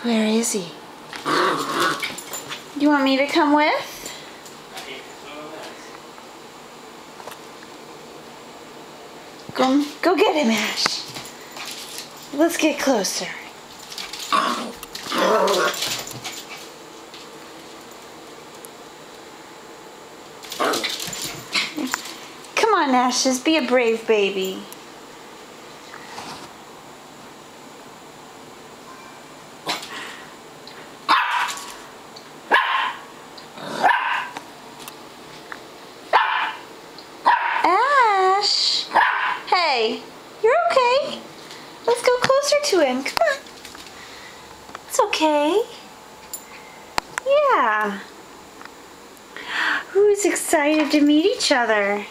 Where is he? You want me to come with? Go get him, Ash. Let's get closer. Come on, Ashes, be a brave baby. Ash! Hey, you're okay. Let's go closer to him. Come on. It's okay. Yeah. Who's excited to meet each other?